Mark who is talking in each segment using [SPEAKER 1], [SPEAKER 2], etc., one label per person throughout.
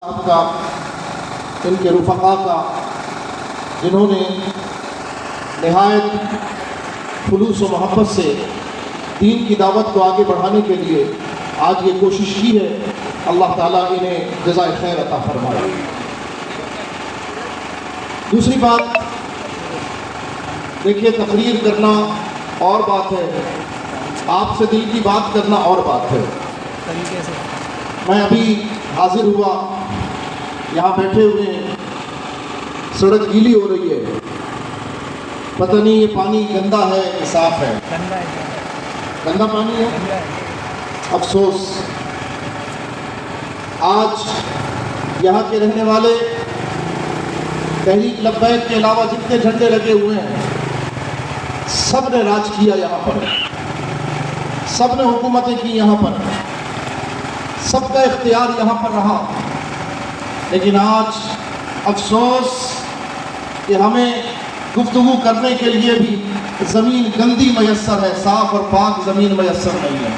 [SPEAKER 1] آپ کا، ان کے رفقا کا، جنہوں نے نہایت خلوص و محبت سے دین کی دعوت کو آگے بڑھانے کے لیے آج یہ کوشش کی ہے، اللہ تعالیٰ انہیں جزائے خیر عطا فرمائے۔ دوسری بات، دیکھیے تقریر کرنا اور بات ہے، آپ سے دل کی بات کرنا اور بات ہے۔ میں ابھی حاضر ہوا، یہاں بیٹھے ہوئے ہیں، سڑک گیلی ہو رہی ہے، پتہ نہیں یہ پانی گندا ہے کہ صاف ہے؟ گندا پانی ہے۔ افسوس، آج یہاں کے رہنے والے تحریک لبیک کے علاوہ جتنے جھنڈے لگے ہوئے ہیں سب نے راج کیا یہاں پر، سب نے حکومتیں کی یہاں پر، سب کا اختیار یہاں پر رہا، لیکن آج افسوس کہ ہمیں گفتگو کرنے کے لیے بھی زمین گندی میسر ہے، صاف اور پاک زمین میسر نہیں ہے۔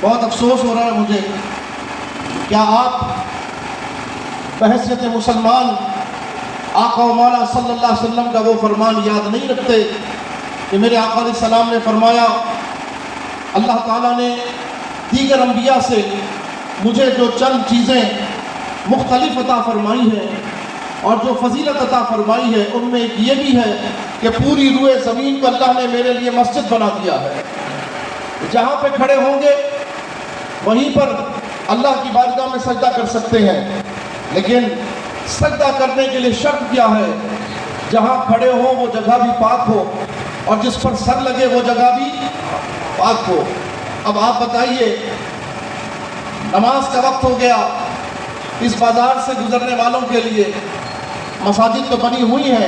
[SPEAKER 1] بہت افسوس ہو رہا ہے مجھے۔ کیا آپ بحیثیت مسلمان آقا و مولا صلی اللہ علیہ وسلم کا وہ فرمان یاد نہیں رکھتے کہ میرے آقا علیہ السلام نے فرمایا، اللہ تعالیٰ نے دیگر انبیاء سے مجھے جو چند چیزیں مختلف عطا فرمائی ہیں اور جو فضیلت عطا فرمائی ہے، ان میں ایک یہ بھی ہے کہ پوری روئے زمین کو اللہ نے میرے لیے مسجد بنا دیا ہے۔ جہاں پہ کھڑے ہوں گے وہیں پر اللہ کی بارگاہ میں سجدہ کر سکتے ہیں، لیکن سجدہ کرنے کے لیے شرط کیا ہے؟ جہاں کھڑے ہوں وہ جگہ بھی پاک ہو اور جس پر سر لگے وہ جگہ بھی پاک ہو۔ اب آپ بتائیے، نماز کا وقت ہو گیا، اس بازار سے گزرنے والوں کے لیے مساجد تو بنی ہوئی ہیں،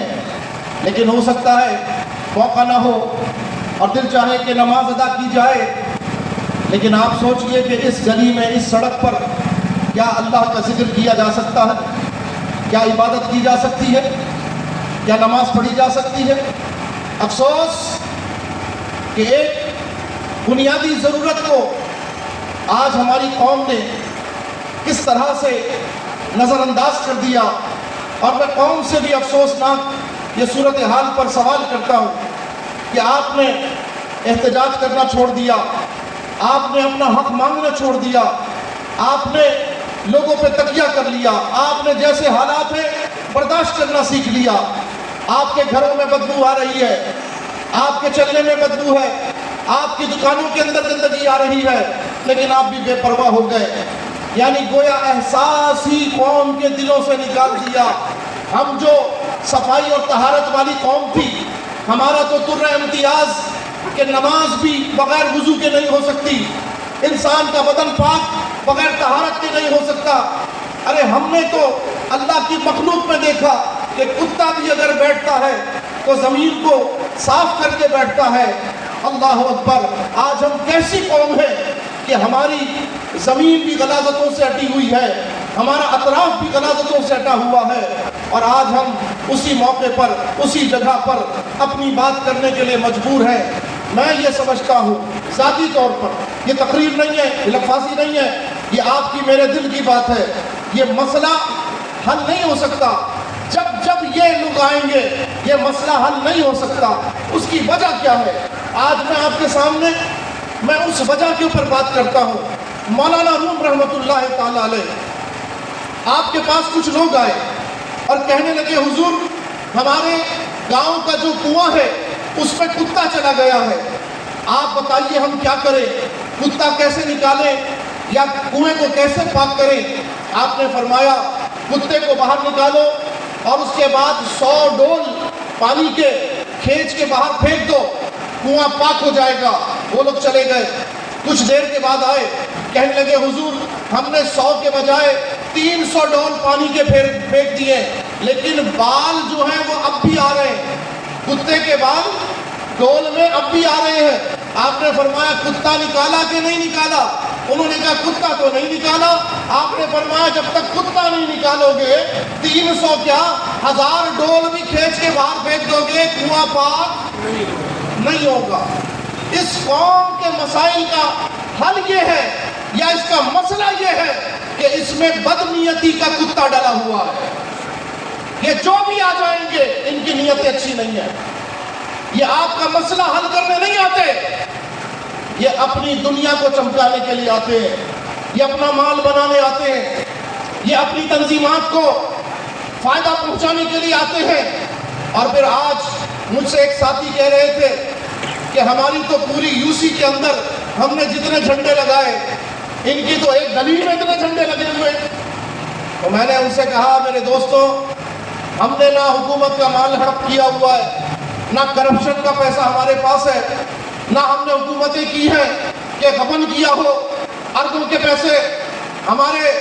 [SPEAKER 1] لیکن ہو سکتا ہے موقع نہ ہو اور دل چاہے کہ نماز ادا کی جائے، لیکن آپ سوچئے کہ اس گلی میں، اس سڑک پر کیا اللہ کا ذکر کیا جا سکتا ہے؟ کیا عبادت کی جا سکتی ہے؟ کیا نماز پڑھی جا سکتی ہے؟ افسوس کہ ایک بنیادی ضرورت کو آج ہماری قوم نے کس طرح سے نظر انداز کر دیا، اور میں قوم سے بھی افسوسناک یہ صورتحال پر سوال کرتا ہوں کہ آپ نے احتجاج کرنا چھوڑ دیا، آپ نے اپنا حق مانگنا چھوڑ دیا، آپ نے لوگوں پہ تکیہ کر لیا، آپ نے جیسے حالات ہیں برداشت کرنا سیکھ لیا۔ آپ کے گھروں میں بدبو آ رہی ہے، آپ کے چلنے میں بدبو ہے، آپ کی دکانوں کے اندر گندگی آ رہی ہے، لیکن آپ بھی بے پرواہ ہو گئے، یعنی گویا احساس ہی قوم کے دلوں سے نکال دیا۔ ہم جو صفائی اور طہارت والی قوم تھی، ہمارا تو تر امتیاز کہ نماز بھی بغیر وضو کے نہیں ہو سکتی، انسان کا بدن پاک بغیر طہارت کے نہیں ہو سکتا۔ ارے ہم نے تو اللہ کی مخلوق میں دیکھا کہ کتا بھی اگر بیٹھتا ہے تو زمین کو صاف کر کے بیٹھتا ہے۔ اللہ اکبر! آج ہم کیسی قوم ہیں کہ ہماری زمین بھی غلاظتوں سے اٹی ہوئی ہے، ہمارا اطراف بھی غلاظتوں سے اٹا ہوا ہے، اور آج ہم اسی موقع پر، اسی جگہ پر اپنی بات کرنے کے لیے مجبور ہیں۔ میں یہ سمجھتا ہوں ذاتی طور پر، یہ تقریر نہیں ہے، یہ لفاظی نہیں ہے، یہ آپ کی میرے دل کی بات ہے، یہ مسئلہ حل نہیں ہو سکتا جب یہ لوگ آئیں گے، یہ مسئلہ حل نہیں ہو سکتا۔ اس کی وجہ کیا ہے؟ آج میں آپ کے سامنے میں اس وجہ کے اوپر بات کرتا ہوں۔ مولانا روم رحمۃ اللہ تعالی علیہ، آپ کے پاس کچھ لوگ آئے اور کہنے لگے، حضور ہمارے گاؤں کا جو کنواں ہے اس پہ کتا چلا گیا ہے، آپ بتائیے ہم کیا کریں، کتا کیسے نکالیں یا کنویں کو کیسے پاک کریں؟ آپ نے فرمایا کتے کو باہر نکالو اور اس کے بعد 100 ڈول پانی کے کھینچ کے باہر پھینک دو، کنواں پاک ہو جائے گا۔ وہ لوگ چلے گئے، کچھ دیر کے بعد آئے، کہنے لگے حضور ہم نے 100 کے بجائے 300 ڈول پانی کے پھینک دیے، لیکن بال جو ہیں وہ اب بھی آ رہے ہیں، کتے کے بال ڈول میں اب بھی آ رہے ہیں۔ آپ نے فرمایا کتا نکالا کہ نہیں نکالا؟ انہوں نے کہا کتا تو نہیں نکالا۔ آپ نے فرمایا جب تک کتا نہیں نکالو گے 300 کیا 1000 ڈول بھی کھینچ کے باہر پھینک دو گے، کنواں پاک نہیں ہوگا۔ اس قوم کے مسائل کا حل یہ ہے یا اس کا مسئلہ یہ ہے کہ اس میں بدنیتی کا کچھ کتا ڈلا ہوا ہے. یہ جو بھی آ جائیں گے ان کی نیتیں اچھی نہیں ہیں. یہ آپ کا مسئلہ حل کرنے نہیں آتے. یہ اپنی دنیا کو چمکانے کے لیے آتے ہیں. یہ اپنا مال بنانے آتے ہیں. یہ اپنی تنظیمات کو فائدہ پہنچانے کے لیے آتے ہیں. اور پھر آج مجھ سے ایک ساتھی کہہ رہے تھے کہ ہماری تو پوری یو سی کے اندر ہم نے جتنے جھنڈے لگائے ان کی تو ایک گلی میں اتنے جھنڈے لگے ہوئے. تو میں نے ان سے کہا میرے دوستوں ہم نے نہ حکومت کا مال ہڑپ کیا ہوا ہے, نہ کرپشن کا پیسہ ہمارے پاس ہے, نہ ہم نے حکومتیں کی ہیں کہ غبن کیا ہو اربوں کے پیسے ہمارے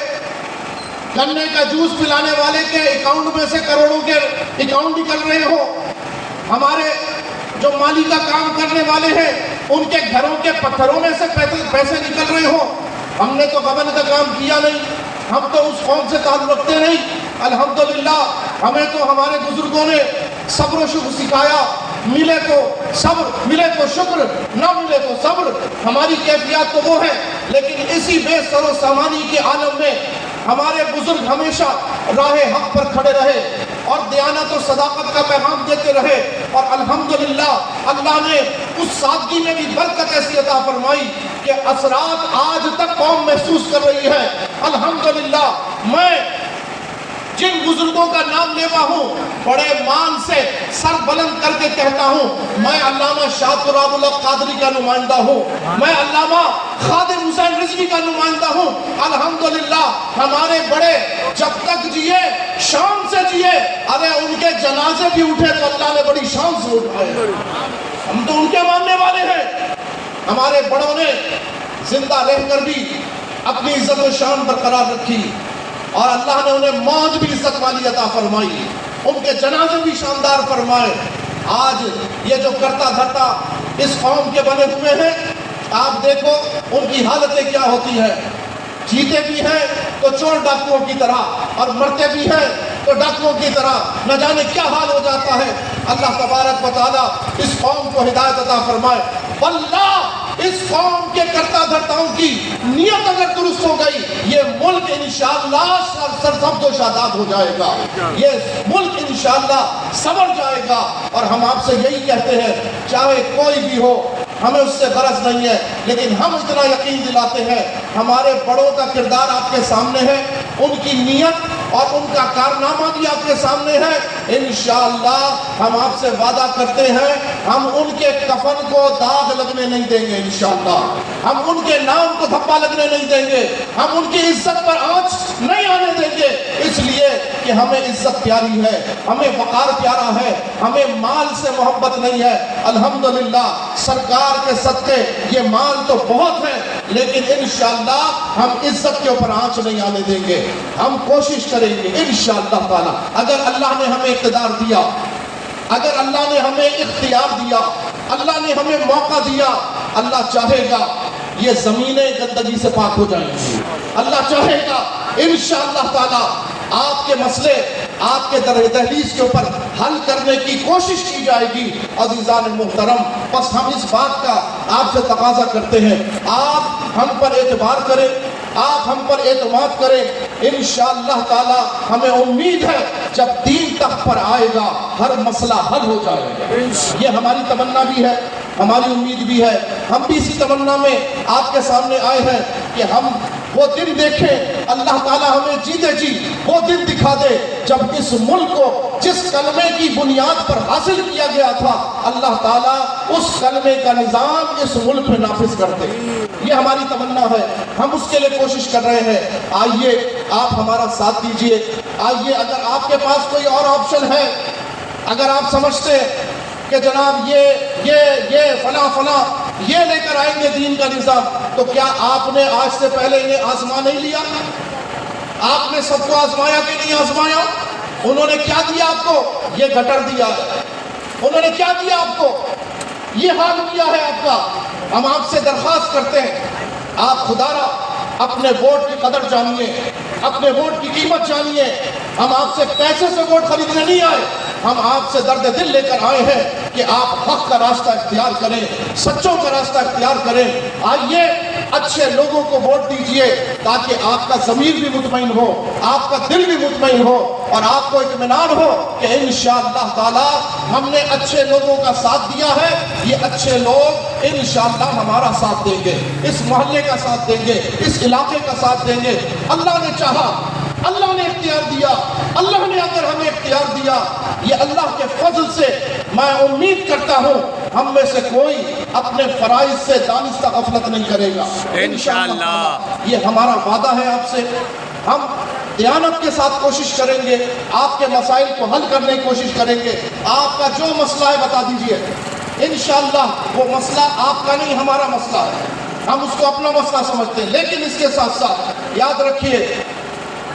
[SPEAKER 1] گنے کا جوس پلانے والے کے اکاؤنٹ میں سے کروڑوں کے اکاؤنٹ نکل رہے ہو, ہمارے جو مالی کا کام کرنے والے ہیں ان کے گھروں کے پتھروں میں سے پیسے نکل رہے ہو. ہم نے تو غبن کا کام کیا نہیں, ہم تو اس قوم سے تعلق رکھتے نہیں. الحمدللہ ہمیں تو ہمارے بزرگوں نے صبر و شکر سکھایا. ملے تو صبر, ملے تو شکر, نہ ملے تو صبر. ہماری کیفیات تو وہ ہے, لیکن اسی بے سر و سامانی کے عالم میں ہمارے بزرگ ہمیشہ راہ حق پر کھڑے رہے اور دیانت و صداقت کا پیغام دیتے رہے. اور الحمدللہ اللہ نے اس سادگی میں بھی برکت ایسی عطا فرمائی کہ اثرات آج تک قوم محسوس کر رہی ہے. الحمدللہ میں جن بزرگوں کا نام لیوا ہوں بڑے مان سے سر بلند کر کے کہتا ہوں میں علامہ شاہ تراب اللہ قادری کا نمائندہ ہوں, میں علامہ خادم حسین رضوی کا نمائندہ ہوں. الحمدللہ ہمارے بڑے جب تک جیے شان سے جیے, ارے ان کے جنازے بھی اٹھے تو اللہ نے بڑی شان سے اٹھائے. ہم تو ان کے ماننے والے ہیں. ہمارے بڑوں نے زندہ رہ کر بھی اپنی عزت و شان برقرار رکھی اور اللہ نے انہیں موت بھی عزت والی عطا فرمائی, ان کے جنازے بھی شاندار فرمائے. آج یہ جو کرتا دھرتا اس قوم کے بنے ہوئے ہیں آپ دیکھو ان کی حالتیں کیا ہوتی ہیں. جیتے بھی ہیں تو چور ڈاکوؤں کی طرح اور مرتے بھی ہیں تو ڈاکوؤں کی طرح, نہ جانے کیا حال ہو جاتا ہے. اللہ تبارک و تعالیٰ اس قوم کو ہدایت عطا فرمائے. واللہ اس قوم کے کرتا دھرتاؤں کی نیت اگر درست ہو گئی یہ ملک انشاءاللہ سرسبز و شاداب ہو جائے گا. یہ ملک انشاءاللہ سنور جائے گا. اور ہم آپ سے یہی کہتے ہیں چاہے کوئی بھی ہو ہمیں اس سے غرض نہیں ہے, لیکن ہم اتنا یقین دلاتے ہیں ہمارے بڑوں کا کردار آپ کے سامنے ہے, ان کی نیت اور ان کا کارنامہ بھی آپ کے سامنے ہے. انشاءاللہ ہم آپ سے وعدہ کرتے ہیں ہم ان کے کفن کو داغ لگنے نہیں دیں گے. انشاءاللہ ہم ان کے نام کو دھبا لگنے نہیں دیں گے, ہم ان کی عزت پر آنچ نہیں آنے دیں گے. اس لیے کہ ہمیں عزت پیاری ہے, ہمیں وقار پیارا ہے, ہمیں مال سے محبت نہیں ہے. الحمدللہ سرکار کے صدقے یہ مال تو بہت ہے, لیکن انشاءاللہ ہم عزت کے اوپر آنچ نہیں آنے دیں گے. ہم کوشش کریں گے انشاءاللہ تعالی. اگر اللہ نے ہمیں اقتدار دیا, اگر اللہ نے ہمیں اختیار دیا, اللہ نے ہمیں موقع دیا, اللہ چاہے گا یہ زمینیں گندگی سے پاک ہو جائیں گی. اللہ چاہے گا انشاءاللہ تعالی آپ کے مسئلے آپ کے دہلیز کے اوپر حل کرنے کی کوشش کی جائے گی. عزیزان محترم, بس ہم اس بات کا آپ سے تقاضا کرتے ہیں آپ ہم پر اعتبار کریں, آپ ہم پر اعتماد کریں. انشاءاللہ تعالی ہمیں امید ہے جب دین تخت پر آئے گا ہر مسئلہ حل ہو جائے گا. یہ ہماری تمنا بھی ہے, ہماری امید بھی ہے. ہم بھی اسی تمنا میں آپ کے سامنے آئے ہیں کہ ہم وہ دن دیکھیں, اللہ تعالیٰ ہمیں جیتے جی وہ دن دکھا دے جب اس ملک کو جس کلمے کی بنیاد پر حاصل کیا گیا تھا اللہ تعالیٰ اس کلمے کا نظام اس ملک میں نافذ کر دے. یہ ہماری تمنا ہے, ہم اس کے لیے کوشش کر رہے ہیں. آئیے آپ ہمارا ساتھ دیجئے. آئیے اگر آپ کے پاس کوئی اور آپشن ہے, اگر آپ سمجھتے کہ جناب یہ فلاں یہ لے کر آئیں گے دین کا نظام, تو کیا آپ نے آج سے پہلے انہیں آزما نہیں لیا؟ آپ نے سب کو آزمایا کہ نہیں آزمایا؟ انہوں نے کیا دیا آپ کو؟ یہ گٹر دیا ہے. انہوں نے کیا دیا آپ کو؟ یہ حال کیا ہے آپ کا. ہم آپ سے درخواست کرتے ہیں آپ خدا را اپنے ووٹ کی قدر جانیے, اپنے ووٹ کی قیمت جانیے. ہم آپ سے پیسے سے ووٹ خریدنے نہیں آئے, ہم آپ سے درد دل لے کر آئے ہیں کہ آپ حق کا راستہ اختیار کریں, سچوں کا راستہ اختیار کریں. آئیے اچھے لوگوں کو ووٹ دیجئے تاکہ آپ کا ضمیر بھی مطمئن ہو، آپ کا دل بھی مطمئن ہو اور آپ کو اطمینان ہو کہ انشاءاللہ تعالی ہم نے اچھے لوگوں کا ساتھ دیا ہے، یہ اچھے لوگ انشاءاللہ ہمارا ساتھ دیں گے، اس محلے کا ساتھ دیں گے، اس علاقے کا ساتھ دیں گے۔ اللہ نے چاہا، اللہ نے اختیار دیا، اللہ نے اگر ہمیں اختیار دیا، یہ اللہ کے فضل سے میں امید کرتا ہوں ہم میں سے کوئی اپنے فرائض سے دانستہ غفلت نہیں کرے گا انشاءاللہ۔ یہ ہمارا وعدہ ہے آپ سے، ہم دیانت کے ساتھ کوشش کریں گے، آپ کے مسائل کو حل کرنے کی کوشش کریں گے۔ آپ کا جو مسئلہ ہے بتا دیجئے، انشاءاللہ وہ مسئلہ آپ کا نہیں ہمارا مسئلہ ہے، ہم اس کو اپنا مسئلہ سمجھتے ہیں، لیکن اس کے ساتھ ساتھ یاد رکھیے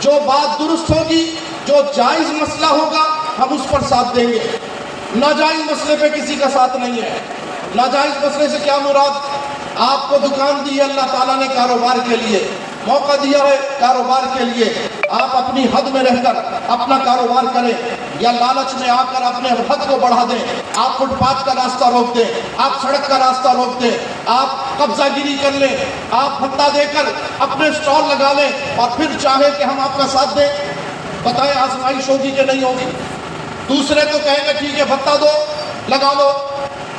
[SPEAKER 1] جو بات درست ہوگی، جو جائز مسئلہ ہوگا ہم اس پر ساتھ دیں گے، ناجائز مسئلے پہ کسی کا ساتھ نہیں ہے۔ ناجائز مسئلے سے کیا مراد؟ آپ کو دکان دی ہے اللہ تعالیٰ نے کاروبار کے لیے، موقع دیا ہے کاروبار کے لیے، آپ اپنی حد میں رہ کر اپنا کاروبار کریں یا لالچ میں آ کر اپنے حد کو بڑھا دیں، آپ فٹ پاتھ کا راستہ روک دیں، آپ سڑک کا راستہ روک دیں، آپ قبضہ گیری کر لیں، آپ بھتہ دے کر اپنے سٹال لگا لیں اور پھر چاہیں کہ ہم آپ کا ساتھ دیں، بتائیں آزمائش ہوگی کہ نہیں ہوگی؟ دوسرے تو کہیں گے ٹھیک ہے بھتہ دو لگا لو،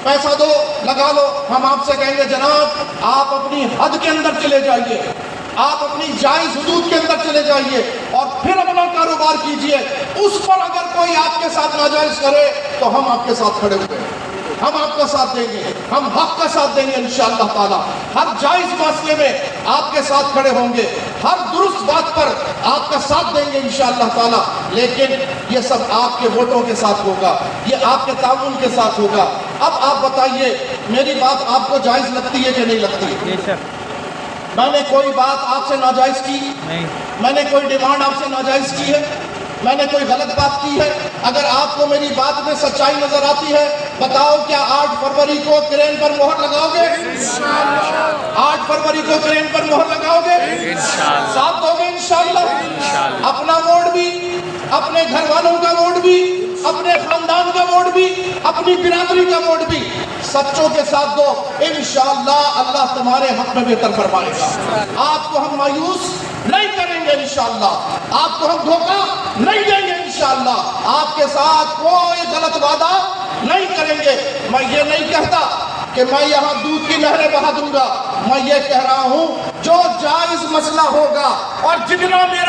[SPEAKER 1] پیسہ دو لگا لو، ہم آپ سے کہیں گے جناب آپ اپنی حد کے اندر چلے جائیے، آپ اپنی جائز حدود کے اندر چلے جائیے اور پھر اپنا کاروبار کیجئے۔ اس پر اگر کوئی آپ کے ساتھ ناجائز کرے تو ہم آپ کے ساتھ کھڑے ہوئے ہیں، ہم آپ کا ساتھ دیں گے، ہم حق کا ساتھ دیں گے انشاءاللہ تعالی، ہر جائز مسئلے میں آپ کے ساتھ کھڑے ہوں گے، ہر درست بات پر آپ کا ساتھ دیں گے انشاءاللہ تعالی، لیکن یہ سب آپ کے ووٹوں کے ساتھ ہوگا، یہ آپ کے تعاون کے ساتھ ہوگا۔ اب آپ بتائیے میری بات آپ کو جائز لگتی ہے کہ نہیں لگتی؟ میں نے کوئی بات آپ سے ناجائز کی؟ میں نے کوئی ڈیمانڈ آپ سے ناجائز کی ہے؟ میں نے کوئی غلط بات کی ہے؟ اگر آپ کو میری بات میں سچائی نظر آتی ہے بتاؤ کیا 8 فروری کو کرین پر مہر لگاؤ گے؟ 8 فروری کو کرین پر مہر لگاؤ گے؟ ساتھ دو گے انشاءاللہ؟ اپنا ووٹ بھی، اپنے گھر والوں کا ووٹ بھی، اپنے خاندان کا ووٹ بھی، اپنی برادری کا ووٹ بھی سچوں کے ساتھ دو، انشاءاللہ اللہ تمہارے حق میں بہتر فرمائے گا۔ آپ کو ہم مایوس نہیں کریں گے انشاءاللہ، آپ کو ہم دھوکہ نہیں دیں گے انشاءاللہ، آپ کے ساتھ کوئی غلط وعدہ نہیں کریں گے۔ میں یہ نہیں کہتا کہ میں یہاں دودھ کی نہریں بہا دوں گا، میں یہ کہہ رہا ہوں جو جائز مسئلہ ہوگا اور جتنا میرا